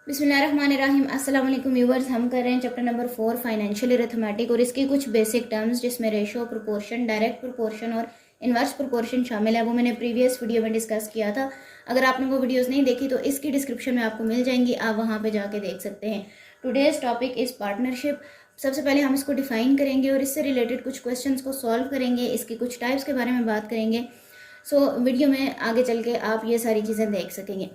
बिस्मिल्लाहिर्रहमानिर्रहीम। अस्सलाम वालेकुम व्यूवर्स, हम कर रहे हैं चैप्टर नंबर 4 फाइनेंशियल अरिथमेटिक और इसकी कुछ बेसिक टर्म्स जिसमें रेशो, प्रोपोर्शन, डायरेक्ट प्रोपोर्शन और इन्वर्स प्रोपोर्शन शामिल है। वो मैंने प्रीवियस वीडियो में डिस्कस किया था। अगर आपने वो वीडियोस नहीं देखी तो इसकी डिस्क्रिप्शन में आपको मिल जाएंगी, आप वहाँ पे जाके देख सकते हैं। Today's topic is partnership. सबसे पहले हम इसको डिफाइन करेंगे और इससे रिलेटेड कुछ क्वेश्चन को सॉल्व करेंगे, इसकी कुछ टाइप्स के बारे में बात करेंगे। सो वीडियो में आगे चल के आप ये सारी चीज़ें देख सकेंगे।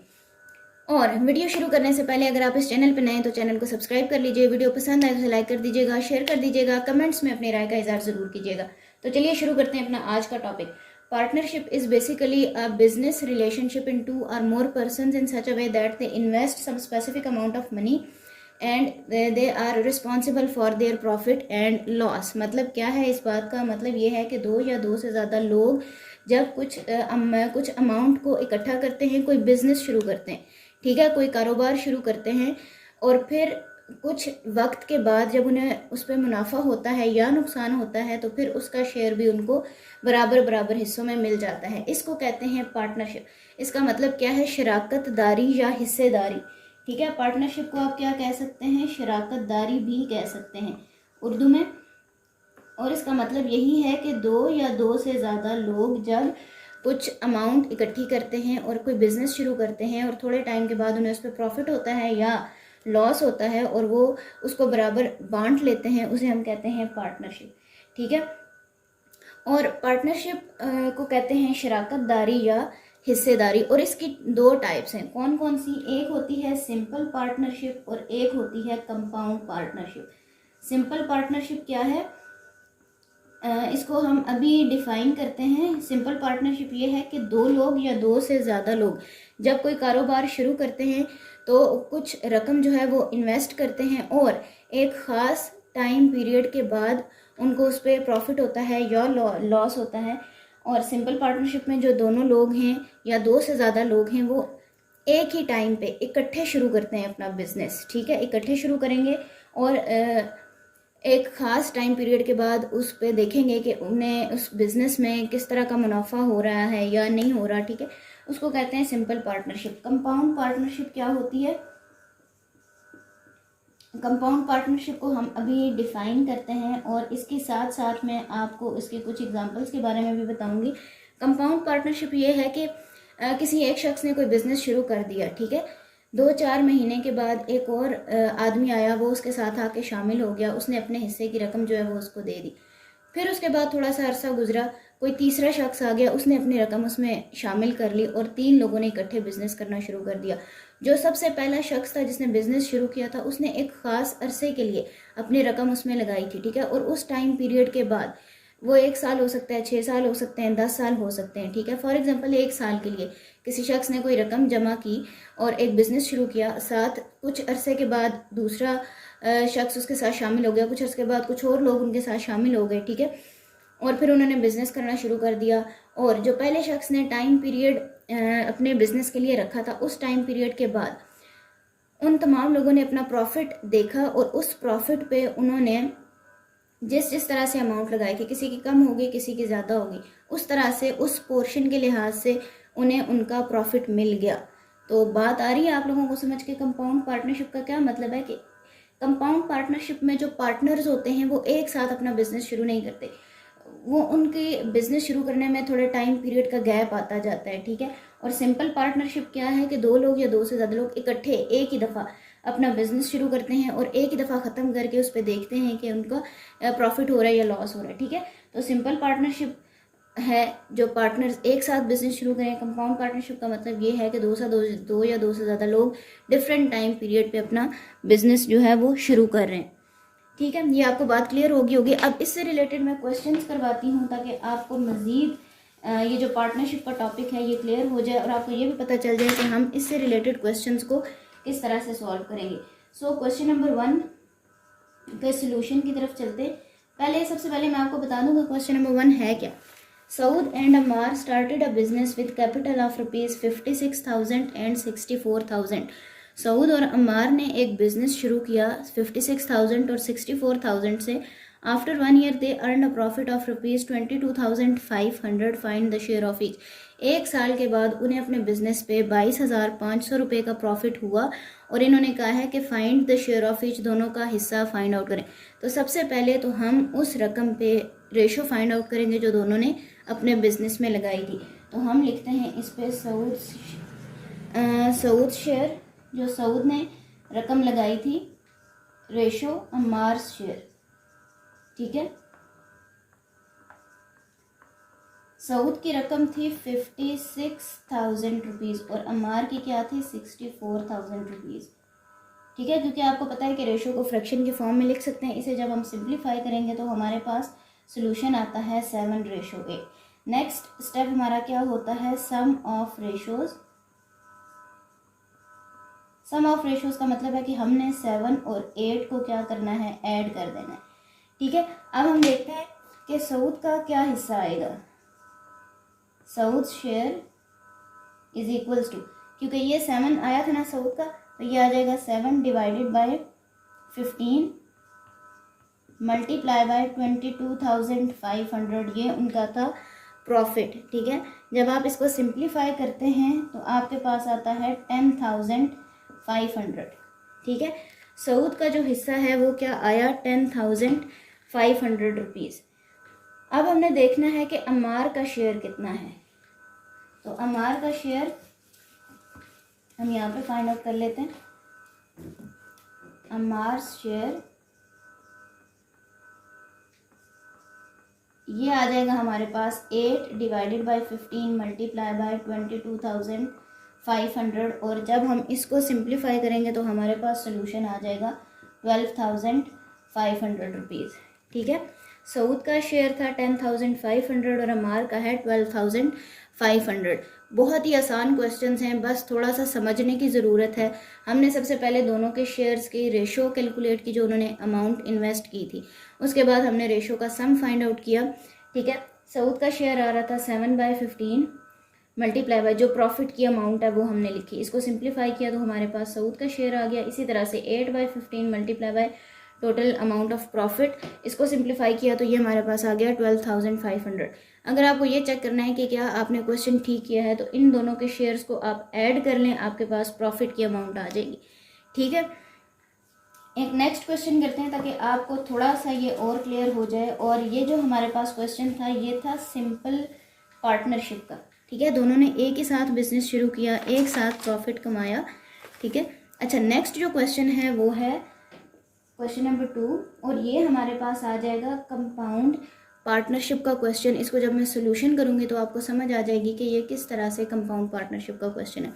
और वीडियो शुरू करने से पहले अगर आप इस चैनल पर नए हैं तो चैनल को सब्सक्राइब कर लीजिए। वीडियो पसंद आए तो लाइक कर दीजिएगा, शेयर कर दीजिएगा, कमेंट्स में अपनी राय का इजहार जरूर कीजिएगा। तो चलिए शुरू करते हैं अपना आज का topic. Partnership is basically a business relationship in 2 or more persons in such a way that they invest some specific amount of money and they are responsible for their profit and loss। मतलब क्या है इस बात का मतलब ये है कि दो या दो से ज़्यादा लोग जब कुछ अमाउंट को इकट्ठा करते हैं, कोई बिजनेस शुरू करते हैं, ठीक है, कोई कारोबार शुरू करते हैं और फिर कुछ वक्त के बाद जब उन्हें उस पर मुनाफा होता है या नुकसान होता है तो फिर उसका शेयर भी उनको बराबर बराबर हिस्सों में मिल जाता है। इसको कहते हैं पार्टनरशिप। इसका मतलब क्या है? शराकत दारी या हिस्सेदारी। ठीक है, पार्टनरशिप को आप क्या कह सकते हैं? शराकत दारी भी कह सकते हैं उर्दू में। और इसका मतलब यही है कि दो या दो से ज़्यादा लोग जब कुछ अमाउंट इकट्ठी करते हैं और कोई बिजनेस शुरू करते हैं और थोड़े टाइम के बाद उन्हें उस पर प्रॉफिट होता है या लॉस होता है और वो उसको बराबर बांट लेते हैं, उसे हम कहते हैं पार्टनरशिप। ठीक है, और पार्टनरशिप को कहते हैं शराकत दारी या हिस्सेदारी। और इसकी दो टाइप्स हैं। कौन कौन सी? एक होती है सिंपल पार्टनरशिप और एक होती है कंपाउंड पार्टनरशिप। सिंपल पार्टनरशिप क्या है, इसको हम अभी डिफाइन करते हैं। सिंपल पार्टनरशिप ये है कि दो लोग या दो से ज़्यादा लोग जब कोई कारोबार शुरू करते हैं तो कुछ रकम जो है वो इन्वेस्ट करते हैं और एक ख़ास टाइम पीरियड के बाद उनको उस पर प्रॉफिट होता है या लॉस होता है। और सिंपल पार्टनरशिप में जो दोनों लोग हैं या दो से ज़्यादा लोग हैं वो एक ही टाइम पे इकट्ठे शुरू करते हैं अपना बिजनेस। ठीक है, इकट्ठे शुरू करेंगे और एक ख़ास टाइम पीरियड के बाद उस पर देखेंगे कि उन्हें उस बिज़नेस में किस तरह का मुनाफा हो रहा है या नहीं हो रहा। ठीक है, उसको कहते हैं सिंपल पार्टनरशिप। कंपाउंड पार्टनरशिप क्या होती है? कंपाउंड पार्टनरशिप को हम अभी डिफाइन करते हैं और इसके साथ साथ मैं आपको इसके कुछ एग्जांपल्स के बारे में भी बताऊंगी। कंपाउंड पार्टनरशिप ये है कि किसी एक शख्स ने कोई बिज़नेस शुरू कर दिया, ठीक है, 2-4 महीने के बाद एक और आदमी आया, वो उसके साथ आके शामिल हो गया, उसने अपने हिस्से की रकम जो है वो उसको दे दी। फिर उसके बाद थोड़ा सा अरसा गुजरा, कोई तीसरा शख्स आ गया, उसने अपनी रकम उसमें शामिल कर ली और 3 लोगों ने इकट्ठे बिजनेस करना शुरू कर दिया। जो सबसे पहला शख्स था जिसने बिजनेस शुरू किया था उसने एक ख़ास अरसे के लिए अपनी रकम उसमें लगाई थी, ठीक है, और उस टाइम पीरियड के बाद वो 1 साल हो सकता है, 6 साल हो सकते हैं, 10 साल हो सकते हैं। ठीक है, फॉर एग्जांपल 1 साल के लिए किसी शख्स ने कोई रकम जमा की और एक बिज़नेस शुरू किया, साथ कुछ अरसे के बाद दूसरा शख्स उसके साथ शामिल हो गया, कुछ अरसे के बाद कुछ और लोग उनके साथ शामिल हो गए। ठीक है, और फिर उन्होंने बिज़नेस करना शुरू कर दिया और जो पहले शख्स ने टाइम पीरियड अपने बिज़नेस के लिए रखा था, उस टाइम पीरियड के बाद उन तमाम लोगों ने अपना प्रॉफिट देखा और उस प्रॉफिट पे उन्होंने जिस जिस तरह से अमाउंट लगाई थी, किसी की कम होगी, किसी की ज़्यादा होगी, उस तरह से उस पोर्शन के लिहाज से उन्हें उनका प्रॉफिट मिल गया। तो बात आ रही है आप लोगों को समझ के कंपाउंड पार्टनरशिप का क्या मतलब है कि कंपाउंड पार्टनरशिप में जो पार्टनर्स होते हैं वो एक साथ अपना बिजनेस शुरू नहीं करते, वो उनके बिजनेस शुरू करने में थोड़े टाइम पीरियड का गैप आता जाता है। ठीक है, और सिंपल पार्टनरशिप क्या है कि दो लोग या दो से ज़्यादा लोग इकट्ठे एक ही दफ़ा अपना बिजनेस शुरू करते हैं और एक ही दफ़ा ख़त्म करके उस पर देखते हैं कि उनका प्रॉफिट हो रहा है या लॉस हो रहा है। ठीक है, तो सिंपल पार्टनरशिप है जो पार्टनर्स एक साथ बिजनेस शुरू करें। कंपाउंड पार्टनरशिप का मतलब ये है कि दो या दो से ज़्यादा लोग डिफरेंट टाइम पीरियड पे अपना बिजनेस जो है वो शुरू कर रहे हैं। ठीक है, ये आपको बात क्लियर होगी। अब इससे रिलेटेड मैं क्वेश्चंस करवाती हूँ ताकि आपको मज़ीद ये जो पार्टनरशिप का टॉपिक है ये क्लियर हो जाए और आपको ये भी पता चल जाए कि हम इससे रिलेटेड क्वेश्चंस को किस तरह से सॉल्व करेंगे। सो क्वेश्चन नंबर 1 के सोल्यूशन की तरफ चलते। सबसे पहले मैं आपको बता दूंगा क्वेश्चन नंबर 1 है क्या। Saud and Ammar started a business with capital of ₹56,000 and 64,000। Saud और अम्मार ने एक बिज़नेस शुरू किया 56,000 और 64,000 से। After 1 year they earn a profit of ₹22,500, find the share of each. एक साल के बाद उन्हें अपने बिजनेस पे 22,500 रुपये का प्रॉफिट हुआ और इन्होंने कहा है कि find the share of each, दोनों का हिस्सा फाइंड आउट करें। तो सबसे पहले तो हम उस रकम पे रेशो फाइंड आउट करेंगे जो दोनों ने अपने बिजनेस में लगाई थी। तो हम लिखते हैं इस पे सऊद शेयर, जो सऊद ने रकम लगाई थी, रेशो अम्मार्स शेयर। ठीक है, सऊद की रकम थी 56,000 रुपीज़ और अम्मार की क्या थी 64,000 रुपीज़। ठीक है, क्योंकि आपको पता है कि रेशो को फ्रैक्शन के फॉर्म में लिख सकते हैं। इसे जब हम सिंप्लीफाई करेंगे तो हमारे पास सोल्यूशन आता है 7:8। नेक्स्ट स्टेप हमारा क्या होता है, sum of ratios. Sum of ratios का मतलब है कि हमने 7 और 8 को क्या करना है, ऐड कर देना है। ठीक है, अब हम देखते हैं कि सऊद का क्या हिस्सा आएगा। Saud share is equals to, क्योंकि ये 7 आया था ना सऊद का, तो ये आ जाएगा 7 डिवाइडेड बाय 15 मल्टीप्लाई बाय 22,500, ये उनका था प्रॉफिट। ठीक है, जब आप इसको सिंप्लीफाई करते हैं तो आपके पास आता है 10,500। ठीक है, सऊद का जो हिस्सा है वो क्या आया, 10,500 रुपीज़। अब हमने देखना है कि अम्मार का शेयर कितना है। तो अम्मार का शेयर हम यहाँ पे फाइंड आउट कर लेते हैं। अम्मार शेयर ये आ जाएगा हमारे पास 8 डिवाइडेड बाय 15 मल्टीप्लाई बाय 22,500, और जब हम इसको सिंप्लीफाई करेंगे तो हमारे पास सोल्यूशन आ जाएगा 12,500 रुपीज़। ठीक है, सऊद का शेयर था 10,500 और अम्मार का है 12,500। बहुत ही आसान क्वेश्चंस हैं, बस थोड़ा सा समझने की ज़रूरत है। हमने सबसे पहले दोनों के शेयर्स की रेशो कैलकुलेट की जो उन्होंने अमाउंट इन्वेस्ट की थी, उसके बाद हमने रेशो का सम फाइंड आउट किया। ठीक है, सऊद का शेयर आ रहा था 7/15 मल्टीप्लाई बाय जो प्रॉफिट की अमाउंट है वो हमने लिखी, इसको सिंप्लीफाई किया तो हमारे पास सऊद का शेयर आ गया। इसी तरह से 8/15 multiply by total amount of profit, इसको सिंप्लीफाई किया तो ये हमारे पास आ गया 12,500। अगर आपको ये चेक करना है कि क्या आपने क्वेश्चन ठीक किया है तो इन दोनों के शेयर्स को आप ऐड कर लें, आपके पास प्रॉफिट की अमाउंट आ जाएगी। ठीक है, एक नेक्स्ट क्वेश्चन करते हैं ताकि आपको थोड़ा सा ये और क्लियर हो जाए। और ये जो हमारे पास क्वेश्चन था ये था सिंपल पार्टनरशिप का। ठीक है, दोनों ने एक ही साथ बिजनेस शुरू किया, एक साथ प्रॉफिट कमाया। ठीक है, अच्छा नेक्स्ट जो क्वेश्चन है वो है क्वेश्चन नंबर 2 और ये हमारे पास आ जाएगा कंपाउंड पार्टनरशिप का क्वेश्चन। इसको जब मैं सोल्यूशन करूंगी तो आपको समझ आ जाएगी कि ये किस तरह से कंपाउंड पार्टनरशिप का क्वेश्चन है।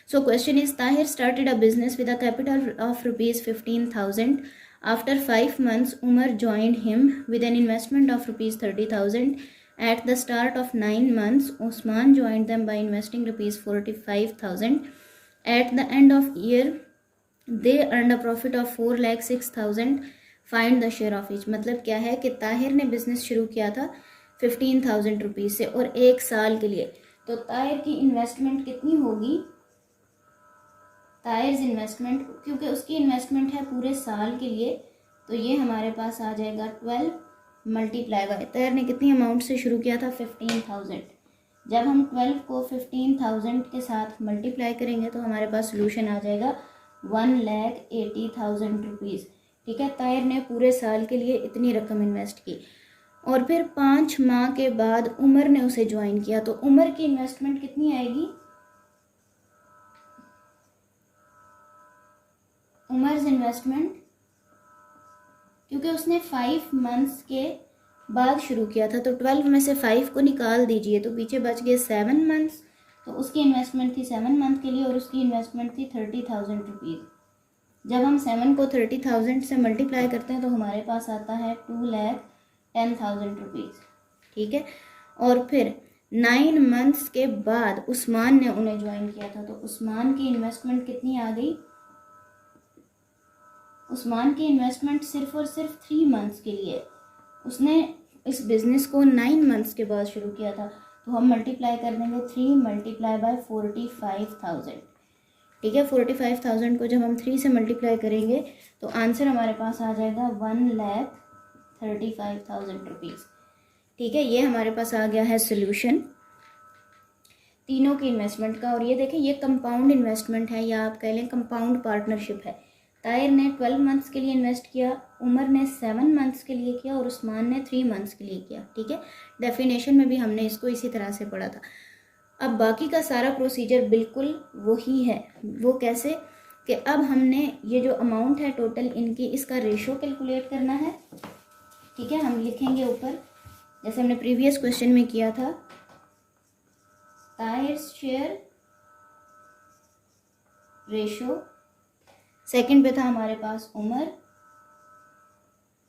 So question is, Tahir started a business with a capital of ₹15,000. After 5 months Umar joined him with an investment of ₹30,000. At the start of 9 months Usman joined them by investing ₹45,000. At the end of year they earned a profit of 4,06,000. Find the share of each. मतलब क्या है कि ताहिर ने business शुरू किया था 15,000 rupees से और एक साल के लिए, तो ताहिर की इन्वेस्टमेंट कितनी होगी, ताहिर इन्वेस्टमेंट, क्योंकि उसकी इन्वेस्टमेंट है पूरे साल के लिए, तो ये हमारे पास आ जाएगा 12 मल्टीप्लाई बाय, ताहिर ने कितनी अमाउंट से शुरू किया था 15,000। जब हम 12 को 15,000 के साथ मल्टीप्लाई करेंगे तो हमारे पास सोल्यूशन आ जाएगा 1,80,000 रुपीज़। ठीक है, ताहिर ने पूरे साल के लिए इतनी रकम इन्वेस्ट की और फिर 5 माह के बाद उमर ने उसे ज्वाइन किया, तो उमर की इन्वेस्टमेंट कितनी आएगी, उमर्स इन्वेस्टमेंट, क्योंकि उसने 5 months के बाद शुरू किया था तो 12 में से 5 को निकाल दीजिए तो पीछे बच गए 7 months, तो उसकी इन्वेस्टमेंट थी 7 month के लिए और उसकी इन्वेस्टमेंट थी 30,000 रुपीज़। जब हम 7 को 30,000 से मल्टीप्लाई करते हैं तो हमारे पास आता है 2,10,000 रुपीज़। ठीक है, और फिर 9 months के बाद उस्मान ने उन्हें ज्वाइन किया था, तो उस्मान की इन्वेस्टमेंट कितनी आ गई, उस्मान की इन्वेस्टमेंट सिर्फ और सिर्फ 3 months के लिए, उसने इस बिज़नेस को 9 months के बाद शुरू किया था, तो हम मल्टीप्लाई कर देंगे 3 मल्टीप्लाई बाय 45,000। ठीक है, 45,000 को जब हम 3 से मल्टीप्लाई करेंगे तो आंसर हमारे पास आ जाएगा 1,30,000 35,000 रुपीज़। ठीक है, ये हमारे पास आ गया है सोल्यूशन तीनों की इन्वेस्टमेंट का। और ये देखें, ये कंपाउंड इन्वेस्टमेंट है या आप कह लें कंपाउंड पार्टनरशिप है। ताहिर ने 12 मंथ्स के लिए इन्वेस्ट किया, उमर ने 7 मंथ्स के लिए किया और उस्मान ने 3 मंथ्स के लिए किया। ठीक है, डेफिनेशन में भी हमने इसको इसी तरह से पढ़ा था। अब बाकी का सारा प्रोसीजर बिल्कुल वही है। वो कैसे कि अब हमने ये जो अमाउंट है टोटल इनकी, इसका रेशो कैलकुलेट करना है। ठीक है, हम लिखेंगे ऊपर जैसे हमने प्रीवियस क्वेश्चन में किया था, ताहिर शेयर रेशो। सेकंड पे था हमारे पास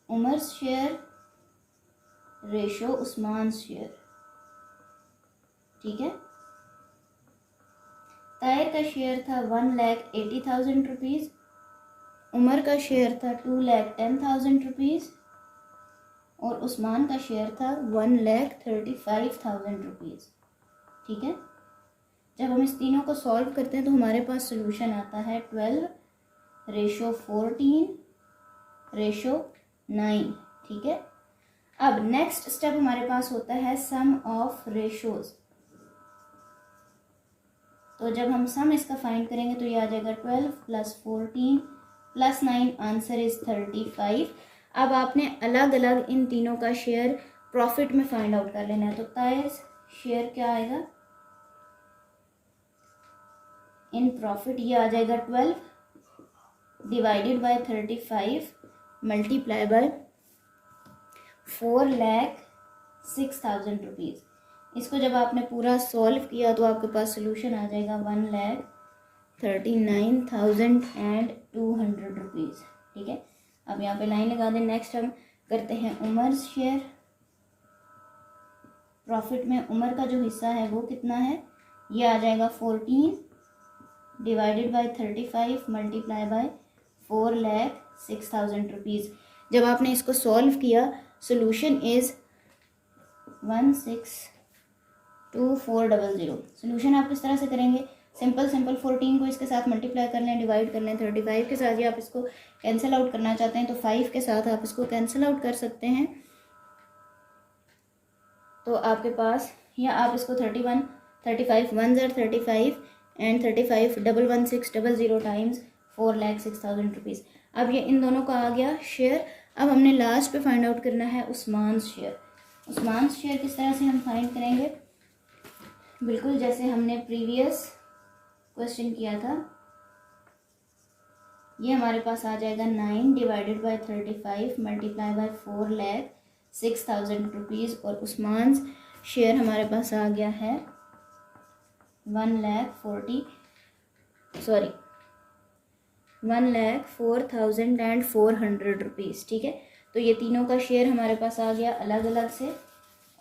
Umar share ratio Usman share. ठीक है, ताहिर का शेयर था 1,80,000 रुपीज़, उमर का शेयर था 2,10,000 रुपीज़ और उस्मान का शेयर था 1,35,000 रुपीज़। ठीक है, जब हम इस तीनों को सॉल्व करते हैं तो हमारे पास सोल्यूशन आता है 12:14:9। ठीक है, अब नेक्स्ट स्टेप हमारे पास होता है सम ऑफ रेशोज। तो जब हम सम इसका फाइंड करेंगे तो ये आ जाएगा 12 + 14 + 9, आंसर इज 35। अब आपने अलग अलग इन तीनों का शेयर प्रॉफिट में फाइंड आउट कर लेना है। तो ताहिर शेयर क्या आएगा इन प्रॉफिट, ये आ जाएगा 12 divided by 35 multiply by 4,06,000 rupees. इसको जब आपने पूरा सॉल्व किया तो आपके पास सोल्यूशन आ जाएगा 1,39,200 रुपीज़। ठीक है, अब यहाँ पे लाइन लगा दें। नेक्स्ट हम करते हैं उमर शेयर प्रॉफिट में। उमर का जो हिस्सा है वो कितना है, ये आ जाएगा 14 divided by 35 multiply by 4,06,000 rupees. जब आपने इसको सॉल्व किया सोल्यूशन इज़ 162400। सोल्यूशन आप किस तरह से करेंगे, सिंपल 14 को इसके साथ मल्टीप्लाई कर लें, डिवाइड कर लें 35 के साथ। या आप इसको कैंसिल आउट करना चाहते हैं तो 5 के साथ आप इसको कैंसिल आउट कर सकते हैं। तो आपके पास, या आप इसको 35 1 ज़र 35 एंड 35 11600 टाइम्स 4,06,000 रुपीज़। अब ये इन दोनों का आ गया शेयर। अब हमने लास्ट पे फाइंड आउट करना है उस्मान शेयर। उस्मान शेयर किस तरह से हम फाइंड करेंगे, बिल्कुल जैसे हमने प्रीवियस क्वेश्चन किया था। ये हमारे पास आ जाएगा 9 divided by 35 multiply by 4,06,000 rupees और उस्मान शेयर हमारे पास आ गया है 1,04,400 रुपीज़। ठीक है, तो ये तीनों का शेयर हमारे पास आ गया अलग अलग से।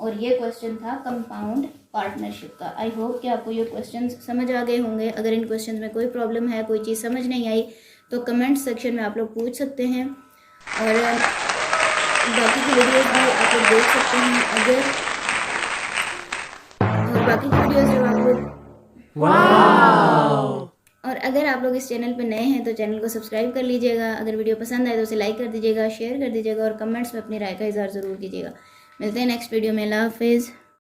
और ये क्वेश्चन था कंपाउंड पार्टनरशिप का। आई होप कि आपको ये क्वेश्चंस समझ आ गए होंगे। अगर इन क्वेश्चन में कोई प्रॉब्लम है, कोई चीज़ समझ नहीं आई तो कमेंट सेक्शन में आप लोग पूछ सकते हैं और बाकी की वीडियोस भी आप लोग देख सकते हैं। और अगर आप लोग इस चैनल पे नए हैं तो चैनल को सब्सक्राइब कर लीजिएगा। अगर वीडियो पसंद आए तो उसे लाइक कर दीजिएगा, शेयर कर दीजिएगा और कमेंट्स में अपनी राय का इज़हार ज़रूर कीजिएगा। मिलते हैं नेक्स्ट वीडियो में। अल्लाह हाफिज़।